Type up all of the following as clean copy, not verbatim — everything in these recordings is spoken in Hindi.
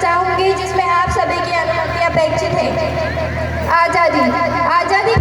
चाहूंगी जिसमें आप सभी की अनुमति अपेक्षित है। आज़ादी आज़ादी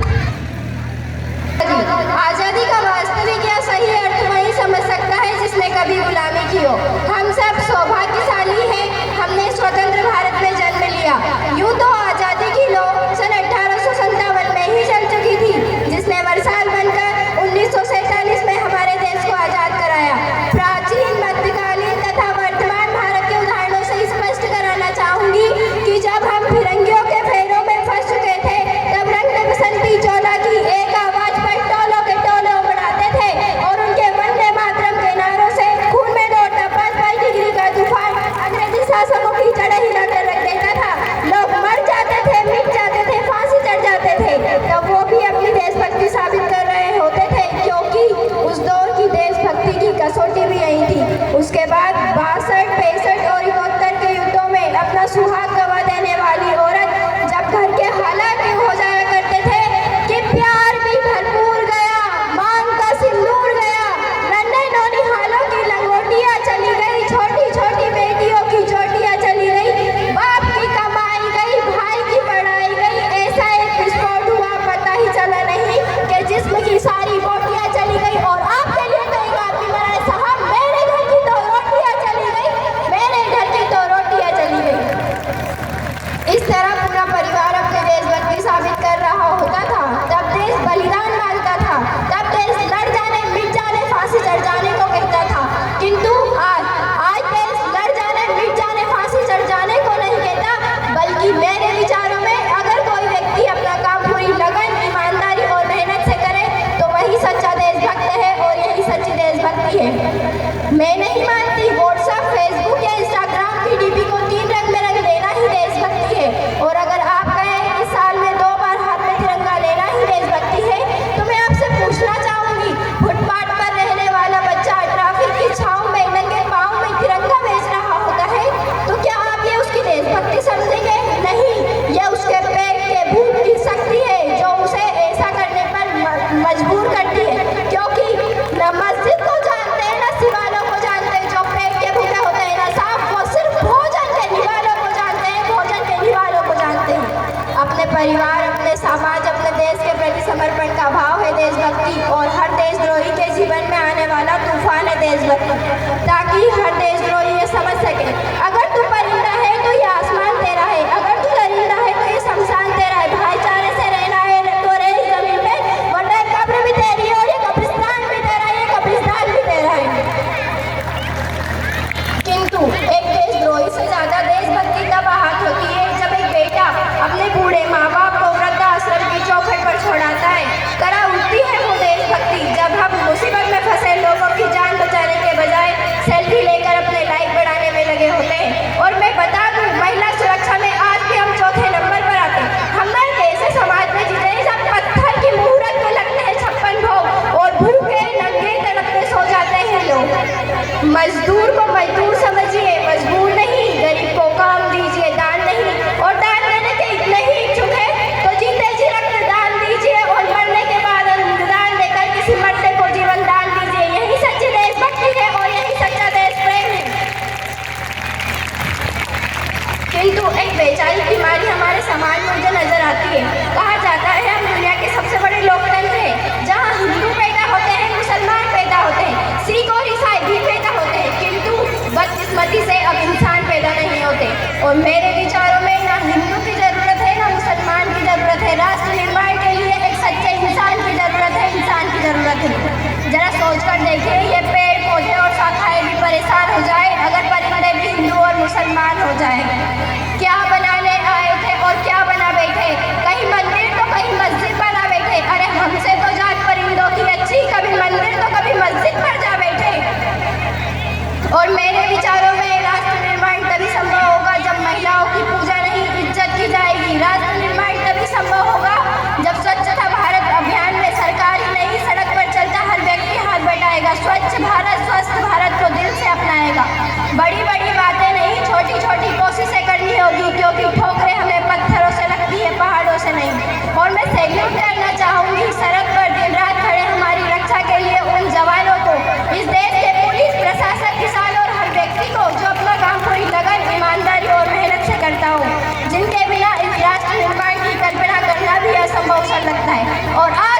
आज़ादी का वास्तविक या सही अर्थ वही समझ सकता है जिसने कभी गुलामी की हो। हम सब सौभाग्यशाली हैं, हमने स्वतंत्र भारत में जन्म लिया। यूं तो आज़ादी की लौ सन 1857 में ही चल चुकी थी, जिसने वर्षाल बनकर 1947 में हमारे देश को आज़ाद कराया। प्राचीन, मध्यकालीन तथा वर्तमान भारत के उदाहरणों से स्पष्ट कराना चाहूंगी कि जब हम फिरंगियों के फेरों में फंस चुके थे, तब रंग बसंती चोला की एक आवाज पर टोलों के टोले उमड़ाते थे और उनके वंदे मातरम के नारों से खून में दौड़ता 5 डिग्री का तूफान अंग्रेजी शासकों की जड़ें हिलाकर रख देता था। लोग मर जाते थे, मिट जाते थे, फांसी चढ़ जाते थे, तब वो भी अपनी देशभक्ति साबित कर रहे होते थे, क्योंकि उस दौर की देशभक्ति की कसौटी भी यही थी। उसके बाद 62, 65 और 71 के युद्धों में अपना सुहाग गवा देने वाली औरत जब घर के हालात हो जाया करते थे कि प्यार भी भरपूर गया, मांग का सिंदूर गया, नन्हे नौनी हालों की लंगोटियां चली गई, छोटी छोटी बेटियों की चोटियां चली गई, बाप की कमाई गई, भाई की पढ़ाई गई, ऐसा एक विस्फोट हुआ पता ही चला नहीं कि जिस्म की सारी बोटियां चली गई। और आपके लिए तो एक आदमी मरा है साहब, मेरे घर की तो रोटियां चली गई, मेरे घर की तो रोटियां चली गई। इस तरह पूरा परिवार अपने देशभक्ति साबित कर रहा होता था। तब देश बलिदान मांगता था, तब देश लड़ जाने, मिट जाने, फांसी चढ़ जाने को कहता था। किंतु आज देश लड़ जाने, मिट जाने, फांसी चढ़ जाने को नहीं कहता, बल्कि मेरे विचारों में अगर कोई व्यक्ति अपना काम पूरी लगन, ईमानदारी और मेहनत से करे तो वही सच्चा देशभक्त है और यही सच्ची देशभक्ति है। मैं नहीं मानती व्हाट्सएप, फेसबुक या इंस्टाग्राम की डीपी को 3 रंग में रंग देना ही देशभक्ति है। और अगर आप कहें कि साल में 2 बार हाथ में तिरंगा लेना ही देशभक्ति है, तो मैं आपसे पूछना चाहूंगी, फुटपाथ पर रहने वाला बच्चा ट्रैफिक की छांव में नंगे पांव में तिरंगा बेच रहा होता है, तो क्या आप ये उसकी देशभक्ति समझेंगे? नहीं, यह उसके पेट के भूख की शक्ति है जो उसे ऐसा करने पर मजबूर करती है, क्योंकि न मस्जिद को जानते हैं, न शिवालयों को जानते हैं जो पेट के भूखे होते हैं, न साहब वो सिर्फ भोजन देने वालों को जानते हैं, भोजन देने वालों को जानते हैं। अपने परिवार, अपने समाज, अपने देश के प्रति समर्पण का भाव है देशभक्ति। और हर देशद्रोही के जीवन में आने वाला तूफान है देशभक्ति, ताकि हर देशद्रोही ये समझ सके, अगर तू परिंदा है तो ये आसमान तेरा है, अगर तू दरिंदा है तो ये शमशान तेरा है, भाईचारे से रहना है तो रहे इस जमीन पे, वरना कब्र भी तेरी है और ये कब्रिस्तान भी तेरा है, ये कब्रिस्तान भी तेरा है। किंतु एक देशद्रोही से ज्यादा देशभक्ति तब आहत होती है जब एक बेटा अपने बूढ़े माँ बाप को वृद्धाश्रम की चौखट पर छोड़ाता है। करा उठती है वो देशभक्ति जब हम मुसीबत में फंसे लोगों की जान बचाने के बजाय सेल्फी लेकर अपने लाइक बढ़ाने में लगे होते हैं। और मैं बता दूं, महिला सुरक्षा में आज भी हम चौथे नंबर पर आते हैं। हमारे ऐसे समाज में जीते हैं जब पत्थर की मुहूर्त में लगते हैं 56 भोग और भूखे नंगे तड़पते सो जाते हैं लोग। मजदूर को मजदूर समझिए, मजबूर नहीं, गरीब को काम दीजिए, दान नहीं, और दान देने के इतने ही इच्छुक है तो जीते जी रक्तदान दीजिए और मरने के बाद दान देकर किसी मरते को जीवन दान दीजिए। यही सच्ची देशभक्ति है और यही सच्चा देश प्रेम है। किंतु एक बेचारी बीमारी हमारे समाज में मुझे नजर आती है। कहा जाता है हम दुनिया के सबसे बड़े लोकतंत्र हैं, जहाँ हिंदू पैदा होते हैं, मुसलमान पैदा होते हैं, सिख और ईसाई भी पैदा होते हैं, किंतु बदकिस्मती से अब इंसान पैदा नहीं होते। और मेरे विचारों में ना हिंदू की जरूरत है ना मुसलमान की जरूरत है, राष्ट्र निर्माण के लिए एक सच्चे इंसान की जरूरत है, इंसान की जरूरत है। जरा सोचकर देखिए, ये पेड़ पौधे और शाखाएं भी परेशान हो जाए अगर परिंदे भी हिंदू और मुसलमान हो जाए। क्या बनाने आए थे और क्या बना बैठे, कहीं मंदिर तो कहीं मस्जिद बना बैठे। अरे हमसे तो जात परिंदों की अच्छी, कभी मंदिर तो कभी मस्जिद पर जा बैठे। और मेरे विचारों में राष्ट्र निर्माण तभी संभव होगा जब महिलाओं की पूजा नहीं, इज्जत की जाएगी। राष्ट्र निर्माण तभी संभव होगा जब स्वच्छता भारत अभियान में सरकार ही नहीं, सड़क पर चलता हर व्यक्ति हाथ बढ़ाएगा, स्वच्छ भारत, स्वस्थ भारत को दिल से अपनाएगा। बड़ी बड़ी बातें नहीं, छोटी छोटी कोशिशें लगता है। और आज